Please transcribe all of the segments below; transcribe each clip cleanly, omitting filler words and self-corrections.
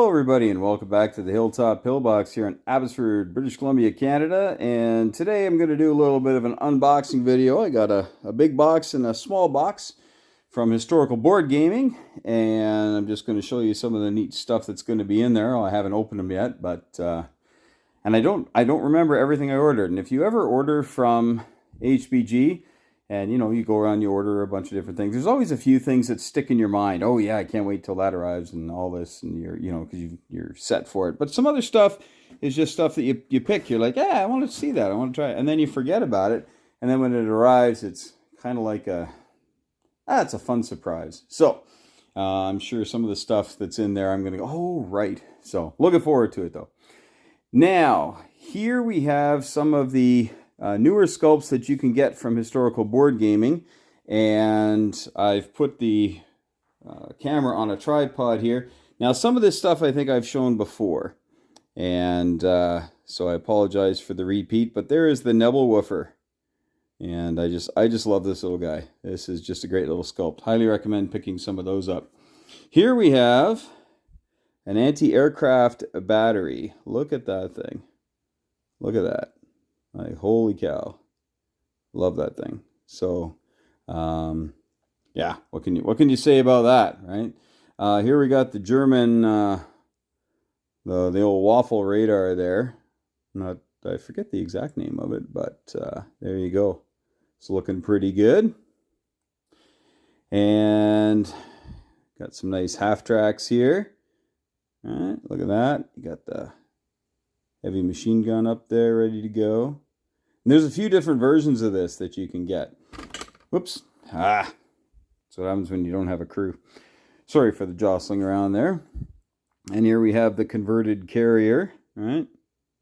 Hello everybody and welcome back to the Hilltop Pillbox here in Abbotsford, British Columbia, Canada. And today I'm going to do a little bit of an unboxing video. I got a big box and a small box from Historical Board Gaming, and I'm just going to show you some of the neat stuff that's going to be in there. I haven't opened them yet, but and I don't remember everything I ordered. And if you ever order from HBG, and you go around, you order a bunch of different things, there's always a few things that stick in your mind. Oh yeah, I can't wait till that arrives and all this, and because you're set for it. But some other stuff is just stuff that you pick. You're like, yeah, I want to see that, I want to try it, and then you forget about it, and then when it arrives, it's kind of like it's a fun surprise. So I'm sure some of the stuff that's in there, I'm gonna go, oh right. So looking forward to it though. Now here we have some of the newer sculpts that you can get from Historical Board Gaming, and I've put the camera on a tripod here. Now some of this stuff I think I've shown before, and so I apologize for the repeat, but there is the Nebelwoofer, and I just love this little guy. This is just a great little sculpt. Highly recommend picking some of those up. Here we have an anti-aircraft battery. Look at that thing. Look at that. Like, holy cow. Love that thing. So, yeah, what can you say about that, right? Here we got the German, the old waffle radar there. I forget the exact name of it, but there you go. It's looking pretty good. And got some nice half tracks here. All right, look at that. You got the heavy machine gun up there ready to go. And there's a few different versions of this that you can get. Whoops. That's what happens when you don't have a crew. Sorry for the jostling around there. And here we have the converted carrier. All right.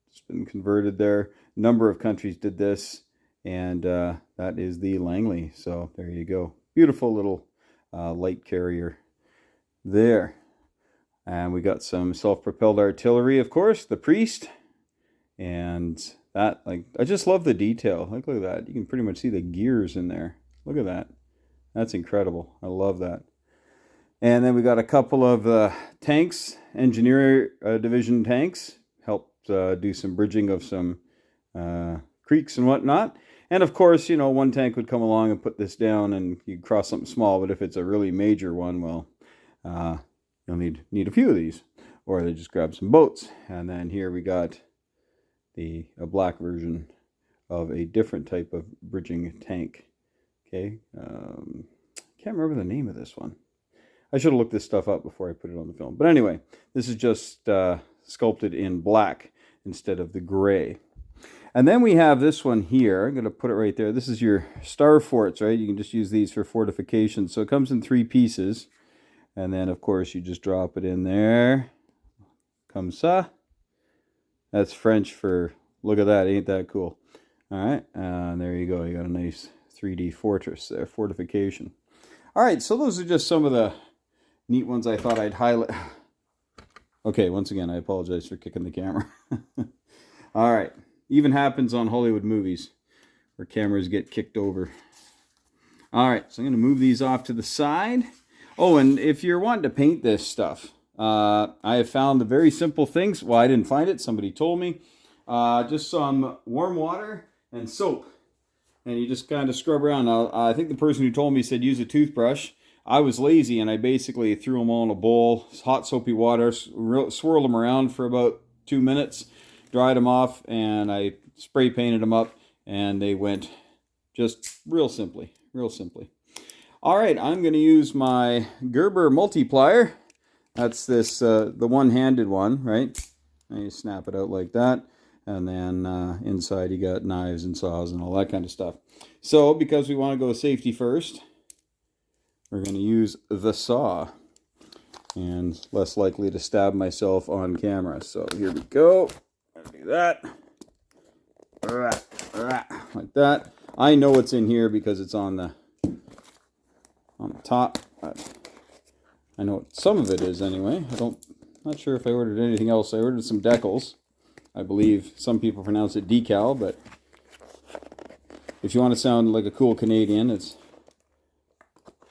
It's been converted there. A number of countries did this. And that is the Langley. So there you go. Beautiful little light carrier there. And we got some self-propelled artillery, of course, the Priest. And that, I just love the detail. Look at that. You can pretty much see the gears in there. Look at that. That's incredible. I love that. And then we got a couple of tanks, Engineer Division tanks. Helped do some bridging of some creeks and whatnot. And of course, one tank would come along and put this down and you'd cross something small. But if it's a really major one, well, you'll need a few of these. Or they just grab some boats. And then here we got a black version of a different type of bridging tank. Okay, can't remember the name of this one. I should have looked this stuff up before I put it on the film. But anyway, this is just sculpted in black instead of the gray. And then we have this one here. I'm going to put it right there. This is your star forts, right? You can just use these for fortification. So it comes in 3 pieces. And then, of course, you just drop it in there. Comme ça. That's French for, look at that, ain't that cool? All right, and there you go. You got a nice 3D fortress there, fortification. All right, so those are just some of the neat ones I thought I'd highlight. Okay, once again, I apologize for kicking the camera. All right, even happens on Hollywood movies where cameras get kicked over. All right, so I'm going to move these off to the side. Oh, and if you're wanting to paint this stuff, I have found the very simple things. Well, I didn't find it. Somebody told me. Just some warm water and soap. And you just kind of scrub around. Now, I think the person who told me said use a toothbrush. I was lazy and I basically threw them all in a bowl. Hot soapy water. Swirled them around for about 2 minutes. Dried them off and I spray painted them up. And they went just real simply. Real simply. All right, I'm going to use my Gerber multiplier. That's this, the one-handed one, right? And you snap it out like that. And then inside you got knives and saws and all that kind of stuff. So, because we want to go safety first, we're going to use the saw. And less likely to stab myself on camera. So, here we go. I'll do that. Like that. I know what's in here because it's on the top. I know what some of it is anyway. Not sure if I ordered anything else. I ordered some decals. I believe some people pronounce it decal, but if you want to sound like a cool Canadian, it's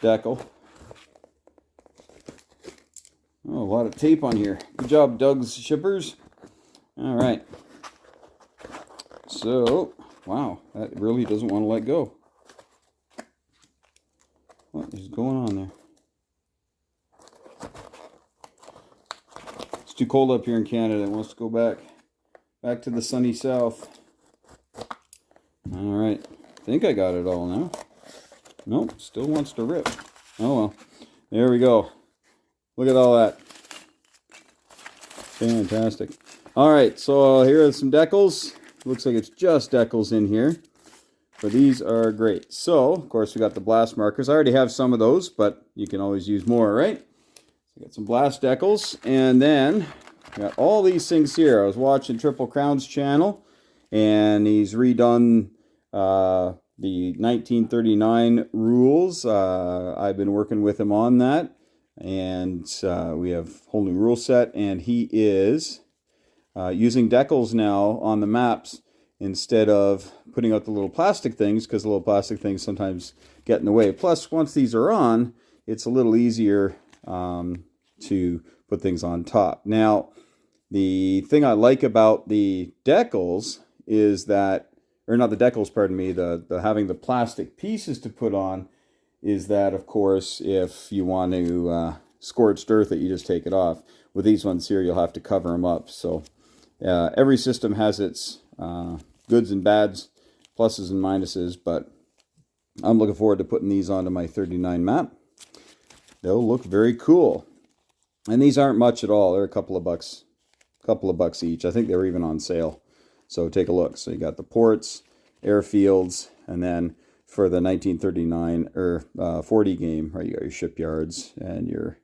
decal. Oh, a lot of tape on here. Good job, Doug's shippers. All right. So, wow, that really doesn't want to let go. What is going on there? It's too cold up here in Canada. It wants to go back to the sunny south. All right. I think I got it all now. Nope, still wants to rip. Oh well. There we go. Look at all that. Fantastic. All right, so here are some decals. Looks like it's just decals in here, but these are great. So, of course, we got the blast markers. I already have some of those, but you can always use more, right? So got some blast decals, and then we got all these things here. I was watching Triple Crown's channel, and he's redone the 1939 rules. I've been working with him on that. And we have a whole new rule set, and he is using decals now on the maps instead of putting out the little plastic things, because the little plastic things sometimes get in the way. Plus, once these are on, it's a little easier to put things on top. Now, the thing I like about the decals is that, or not the decals, pardon me, the having the plastic pieces to put on, is that, of course, if you want to scorched earth it, you just take it off. With these ones here, you'll have to cover them up. So every system has its goods and bads, pluses and minuses, but I'm looking forward to putting these onto my 39 map. They'll look very cool. And these aren't much at all. They're a couple of bucks each. I think they were even on sale. So take a look. So you got the ports, airfields, and then for the 1939 or 40 game, right? You got your shipyards and your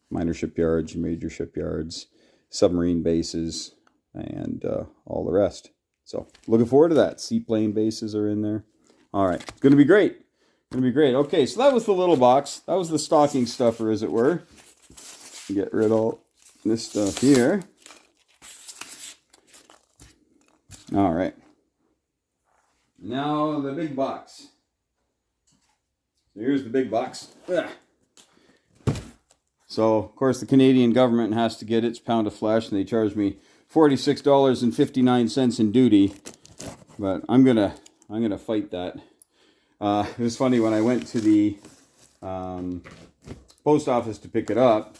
minor shipyards, your major shipyards, submarine bases, and all the rest. So looking forward to that. Seaplane bases are in there. All right, it's going to be great. Going to be great. Okay, so that was the little box. That was the stocking stuffer, as it were. Get rid of all this stuff here. All right. Now the big box. So here's the big box. Ugh. So, of course, the Canadian government has to get its pound of flesh, and they charge me $46.59 in duty. But I'm gonna fight that. It was funny when I went to the post office to pick it up.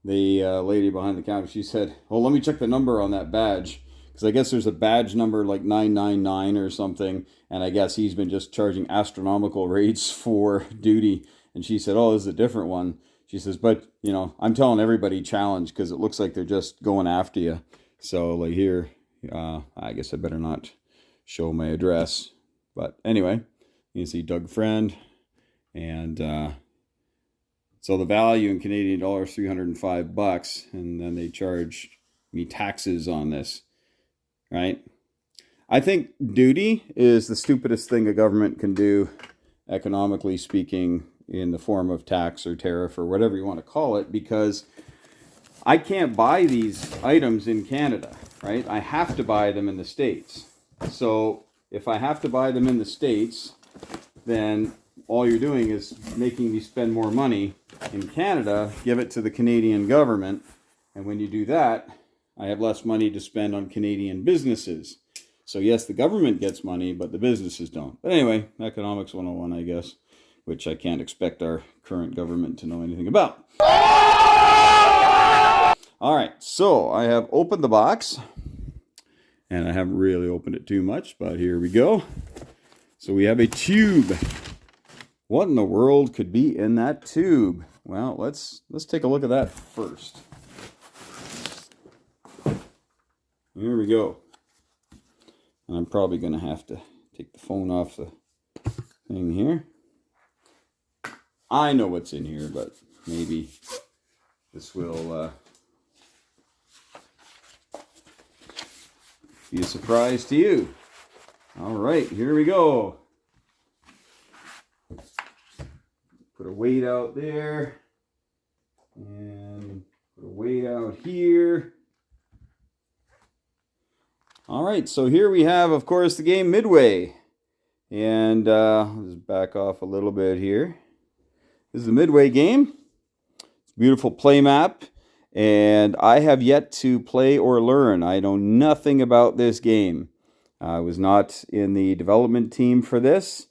The lady behind the counter, she said, "Oh, let me check the number on that badge." Because I guess there's a badge number like 999 or something, and I guess he's been just charging astronomical rates for duty. And she said, "Oh, this is a different one." She says, "But, you know, I'm telling everybody challenge, because it looks like they're just going after you." So, like here, I guess I better not show my address. But anyway, you can see Doug Friend. And so the value in Canadian dollars, $305, and then they charge me taxes on this. Right? I think duty is the stupidest thing a government can do, economically speaking, in the form of tax or tariff or whatever you want to call it, because I can't buy these items in Canada, right? I have to buy them in the States. So if I have to buy them in the States, then all you're doing is making me spend more money in Canada, give it to the Canadian government, and when you do that, I have less money to spend on Canadian businesses. So yes, the government gets money, but the businesses don't. But anyway, economics 101, I guess, which I can't expect our current government to know anything about. All right, so I have opened the box, and I haven't really opened it too much, but here we go. So we have a tube. What in the world could be in that tube? Well, let's take a look at that first. Here we go. And I'm probably going to have to take the phone off the thing here. I know what's in here, but maybe this will be a surprise to you. All right, here we go. Put a weight out there. And put a weight out here. All right, so here we have, of course, the game Midway. And I'll just back off a little bit here. This is the Midway game. It's beautiful play map, and I have yet to play or learn. I know nothing about this game. I was not in the development team for this.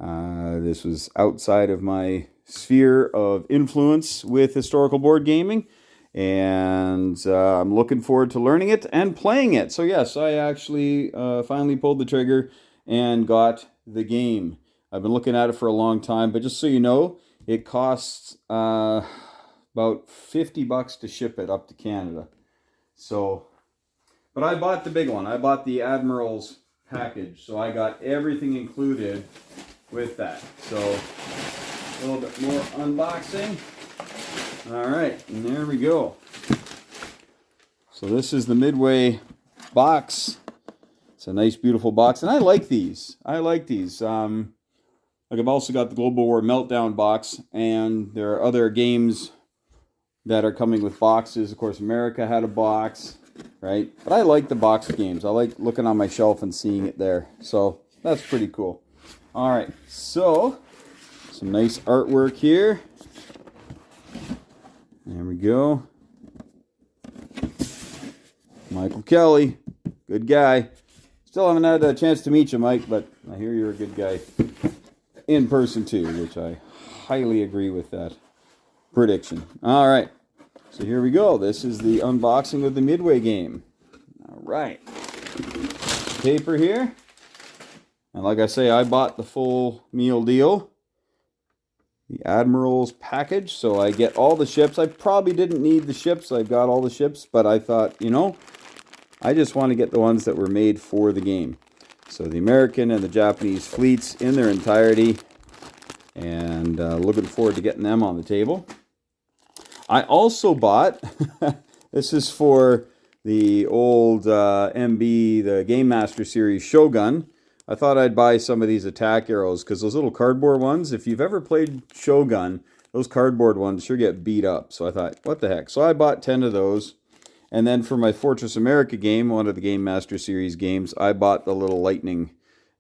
This was outside of my sphere of influence with historical board gaming, and I'm looking forward to learning it and playing it. So yes, I actually finally pulled the trigger and got the game. I've been looking at it for a long time, but just so you know, it costs about $50 to ship it up to Canada. So, but I bought the big one. I bought the Admiral's package, so I got everything included with that. So a little bit more unboxing. All right, and there we go. So this is the Midway box. It's a nice, beautiful box, and I like these. Like I've also got the Global War Meltdown box, and there are other games that are coming with boxes. Of course, America had a box, right? But I like the box games. I like looking on my shelf and seeing it there. So that's pretty cool. All right, so some nice artwork here. There we go. Michael Kelly, good guy. Still haven't had a chance to meet you, Mike, but I hear you're a good guy in person too, which I highly agree with that prediction. All right, so here we go. This is the unboxing of the Midway game. All right, paper here. And like I say, I bought the full meal deal, the Admiral's package, so I get all the ships. I probably didn't need the ships. I've got all the ships, but I thought, you know, I just want to get the ones that were made for the game. So the American and the Japanese fleets in their entirety, and looking forward to getting them on the table. I also bought, this is for the old MB, the Game Master Series Shogun. I thought I'd buy some of these attack arrows, because those little cardboard ones, if you've ever played Shogun, those cardboard ones sure get beat up. So I thought, what the heck? So I bought 10 of those. And then for my Fortress America game, one of the Game Master Series games, I bought the little lightning,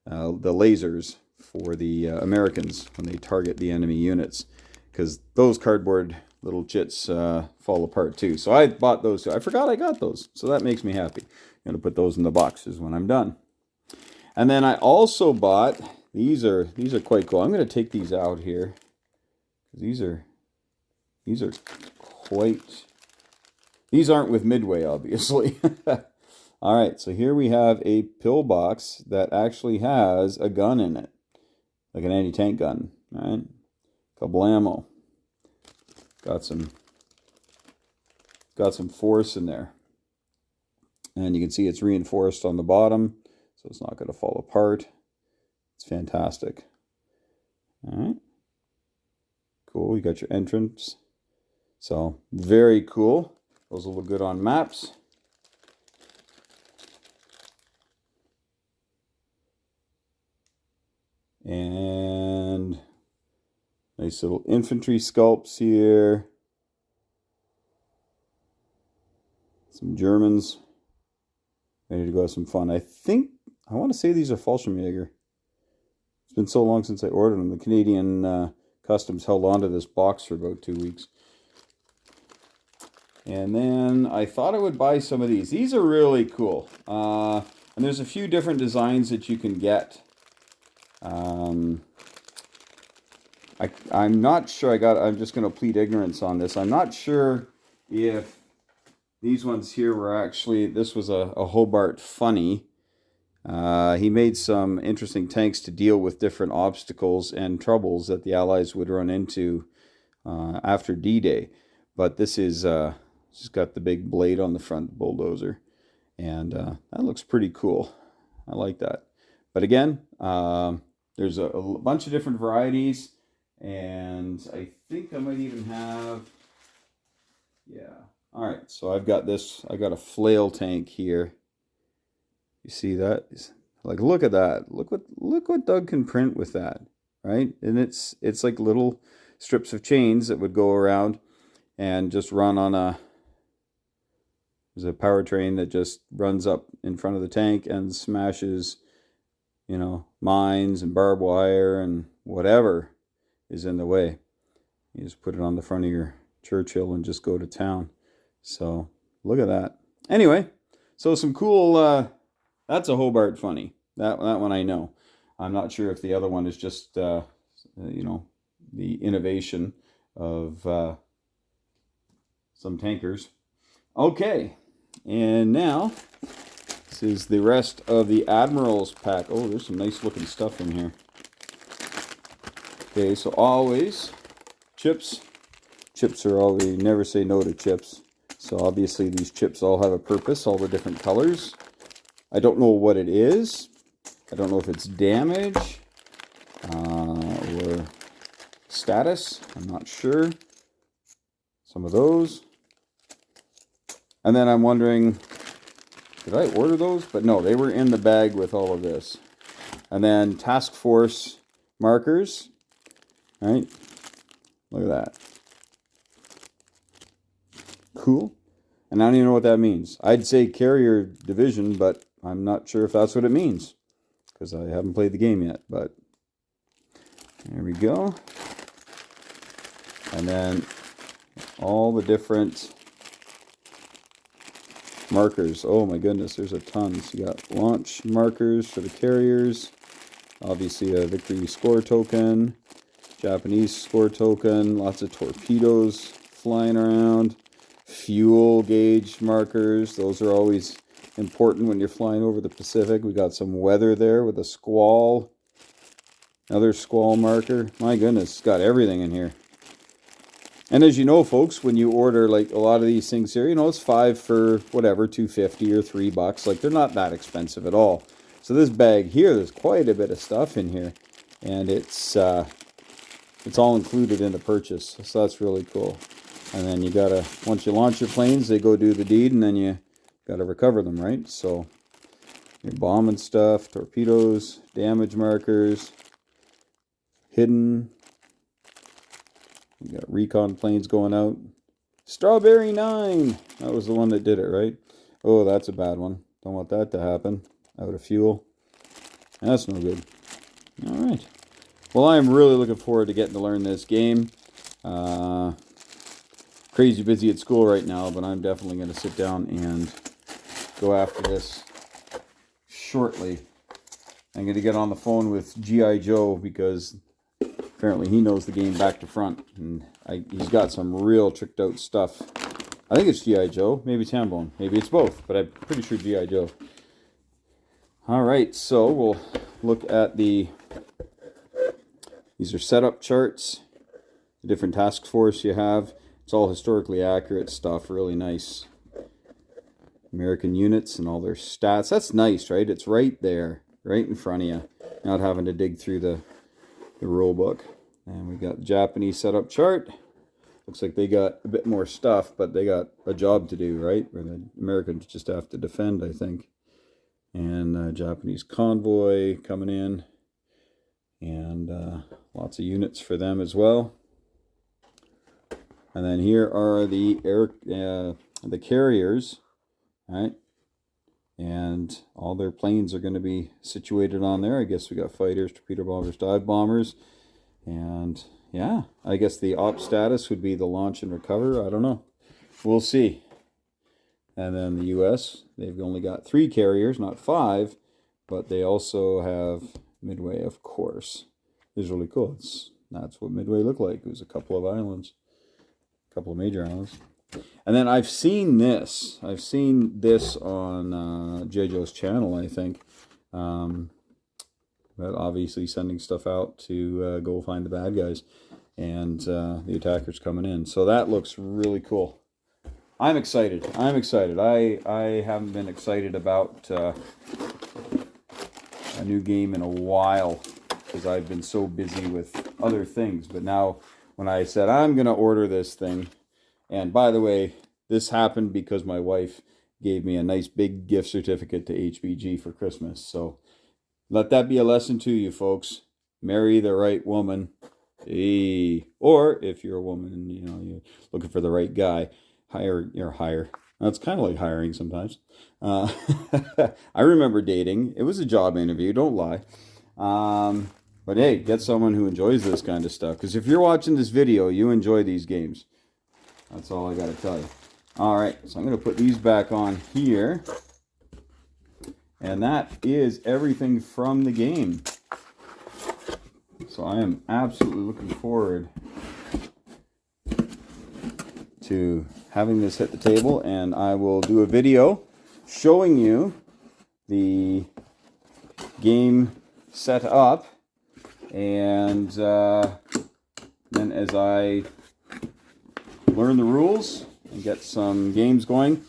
the lasers for the Americans when they target the enemy units, because those cardboard little chits fall apart too. So I bought those too. I forgot I got those, so that makes me happy. I'm going to put those in the boxes when I'm done. And then I also bought, these are quite cool. I'm going to take these out here. These are quite, these aren't with Midway, obviously. All right, so here we have a pillbox that actually has a gun in it, like an anti-tank gun, right? Couple ammo. Got some force in there. And you can see it's reinforced on the bottom, so it's not going to fall apart. It's fantastic. All right. Cool, you got your entrance. So, very cool. Those will look good on maps. And nice little infantry sculpts here. Some Germans ready to go have some fun. I want to say these are Fallschirmjäger. It's been so long since I ordered them. The Canadian Customs held on to this box for about 2 weeks. And then I thought I would buy some of these. These are really cool. And there's a few different designs that you can get. I'm not sure I'm just going to plead ignorance on this. I'm not sure if these ones here were actually, this was a Hobart Funny. He made some interesting tanks to deal with different obstacles and troubles that the Allies would run into after D-Day. But this is just got the big blade on the front, bulldozer. And that looks pretty cool. I like that. But again, there's a bunch of different varieties. And I think I might even have, yeah. All right, so I've got this. I've got a flail tank here. You see that? Like, look at that. Look what Doug can print with that, right? And it's like little strips of chains that would go around and just run on there's a powertrain that just runs up in front of the tank and smashes, you know, mines and barbed wire and whatever is in the way. You just put it on the front of your Churchill and just go to town. So look at that. Anyway, so some cool, that's a Hobart funny. That one I know. I'm not sure if the other one is just, you know, the innovation of some tankers. Okay, and now this is the rest of the Admiral's pack. Oh, there's some nice looking stuff in here. Okay, so always chips. Chips are always, you never say no to chips. So obviously these chips all have a purpose, all the different colors. I don't know what it is. I don't know if it's damage or status. I'm not sure. Some of those. And then I'm wondering, did I order those? But no, they were in the bag with all of this. And then task force markers. All right. Look at that. Cool. And I don't even know what that means. I'd say carrier division, but I'm not sure if that's what it means, because I haven't played the game yet. But there we go. And then all the different markers. Oh my goodness, there's a ton. So you got launch markers for the carriers. Obviously a victory score token. Japanese score token. Lots of torpedoes flying around. Fuel gauge markers. Those are always important when you're flying over the Pacific. We got some weather there with a squall. Another squall marker. My goodness, it's got everything in here. And as you know, folks, when you order like a lot of these things here, you know, it's 5 for whatever, $2.50 or $3. Like, they're not that expensive at all. So this bag here, there's quite a bit of stuff in here, and it's all included in the purchase. So that's really cool. And then you gotta, once you launch your planes, they go do the deed, and then you gotta recover them, right? So your bombing stuff, torpedoes, damage markers, hidden. You got recon planes going out. Strawberry 9. That was the one that did it, right? Oh, that's a bad one. Don't want that to happen. Out of fuel. That's no good. All right. Well, I'm really looking forward to getting to learn this game. Crazy busy at school right now, but I'm definitely going to sit down and go after this shortly. I'm going to get on the phone with G.I. Joe, because apparently he knows the game back to front, and he's got some real tricked out stuff. I think it's G.I. Joe, maybe it's Hambone, maybe it's both, but I'm pretty sure G.I. Joe. All right, so we'll look at these are setup charts, the different task force you have. It's all historically accurate stuff, really nice. American units and all their stats. That's nice, right? It's right there, right in front of you. Not having to dig through the rule book. And we got the Japanese setup chart. Looks like they got a bit more stuff, but they got a job to do, right? Where the Americans just have to defend, I think. And Japanese convoy coming in. And lots of units for them as well. And then here are the carriers, right? And all their planes are going to be situated on there. I guess we got fighters, torpedo bombers, dive bombers. And yeah, I guess the op status would be the launch and recover. I don't know. We'll see. And then the U.S., they've only got 3 carriers, not 5. But they also have Midway, of course. It's really cool. That's what Midway looked like. It was a couple of islands. A couple of major islands. And then I've seen this. I've seen this on J. Joe's channel, I think. But obviously sending stuff out to go find the bad guys. And the attackers coming in. So that looks really cool. I'm excited. I'm excited. I haven't been excited about a new game in a while, because I've been so busy with other things. But now, when I said I'm going to order this thing, and by the way, this happened because my wife gave me a nice big gift certificate to HBG for Christmas. So let that be a lesson to you, folks. Marry the right woman. Hey. Or if you're a woman, you know, you're looking for the right guy, hire. That's kind of like hiring sometimes. I remember dating. It was a job interview, don't lie. But hey, get someone who enjoys this kind of stuff. Because if you're watching this video, you enjoy these games. That's all I got to tell you. All right, so I'm going to put these back on here. And that is everything from the game. So I am absolutely looking forward to having this hit the table, and I will do a video showing you the game set up, and then as I learn the rules and get some games going,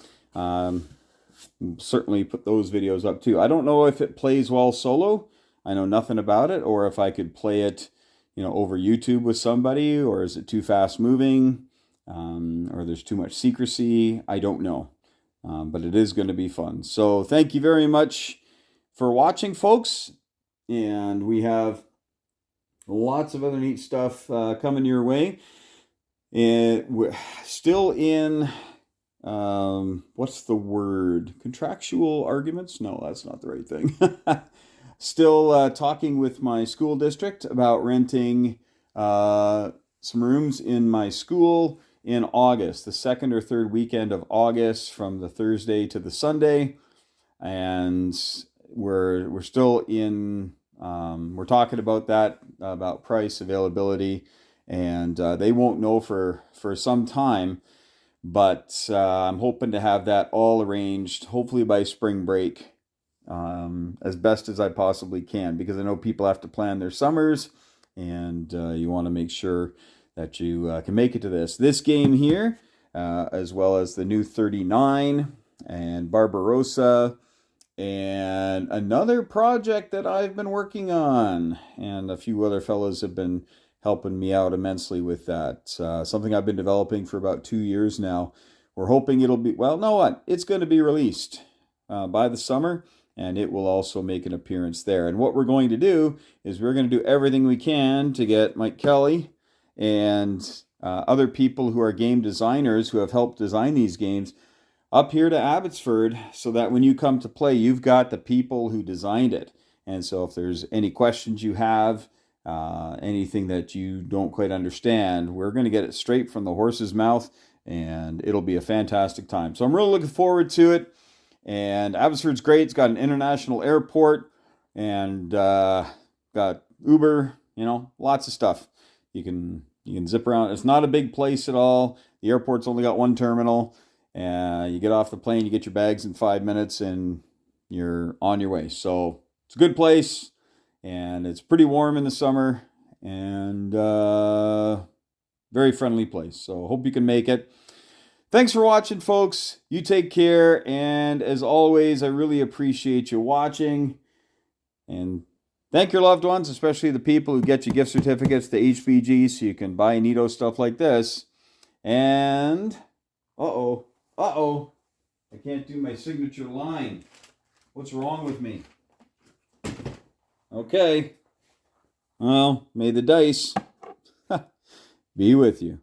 certainly put those videos up too. I don't know if it plays well solo. I know nothing about it, or if I could play it, over YouTube with somebody, or is it too fast moving, or there's too much secrecy. I don't know, but it is going to be fun. So thank you very much for watching, folks, and we have lots of other neat stuff coming your way. And we're still in, what's the word? Contractual arguments? No, that's not the right thing. Still talking with my school district about renting some rooms in my school in August, the second or third weekend of August, from the Thursday to the Sunday. And we're still in, we're talking about that, about price, availability, and they won't know for some time, but I'm hoping to have that all arranged, hopefully by spring break, as best as I possibly can, because I know people have to plan their summers, and you want to make sure that you can make it to this game here, as well as the new 39 and Barbarossa, and another project that I've been working on, and a few other fellows have been helping me out immensely with that. Something I've been developing for about 2 years now. We're hoping it'll be, well, know what? It's going to be released by the summer, and it will also make an appearance there. And what we're going to do is we're going to do everything we can to get Mike Kelly and other people who are game designers who have helped design these games up here to Abbotsford, so that when you come to play, you've got the people who designed it. And so if there's any questions you have, anything that you don't quite understand, we're going to get it straight from the horse's mouth, and it'll be a fantastic time. So I'm really looking forward to it. And Abbotsford's great. It's got an international airport, and got Uber, lots of stuff. You can zip around. It's not a big place at all. The airport's only got one terminal. You get off the plane, you get your bags in 5 minutes, and you're on your way. So it's a good place, and it's pretty warm in the summer, and very friendly place. So hope you can make it. Thanks for watching, folks. You take care, and as always, I really appreciate you watching. And thank your loved ones, especially the people who get you gift certificates to HBG so you can buy neato stuff like this. And I can't do my signature line. What's wrong with me? Okay. Well, may the dice be with you.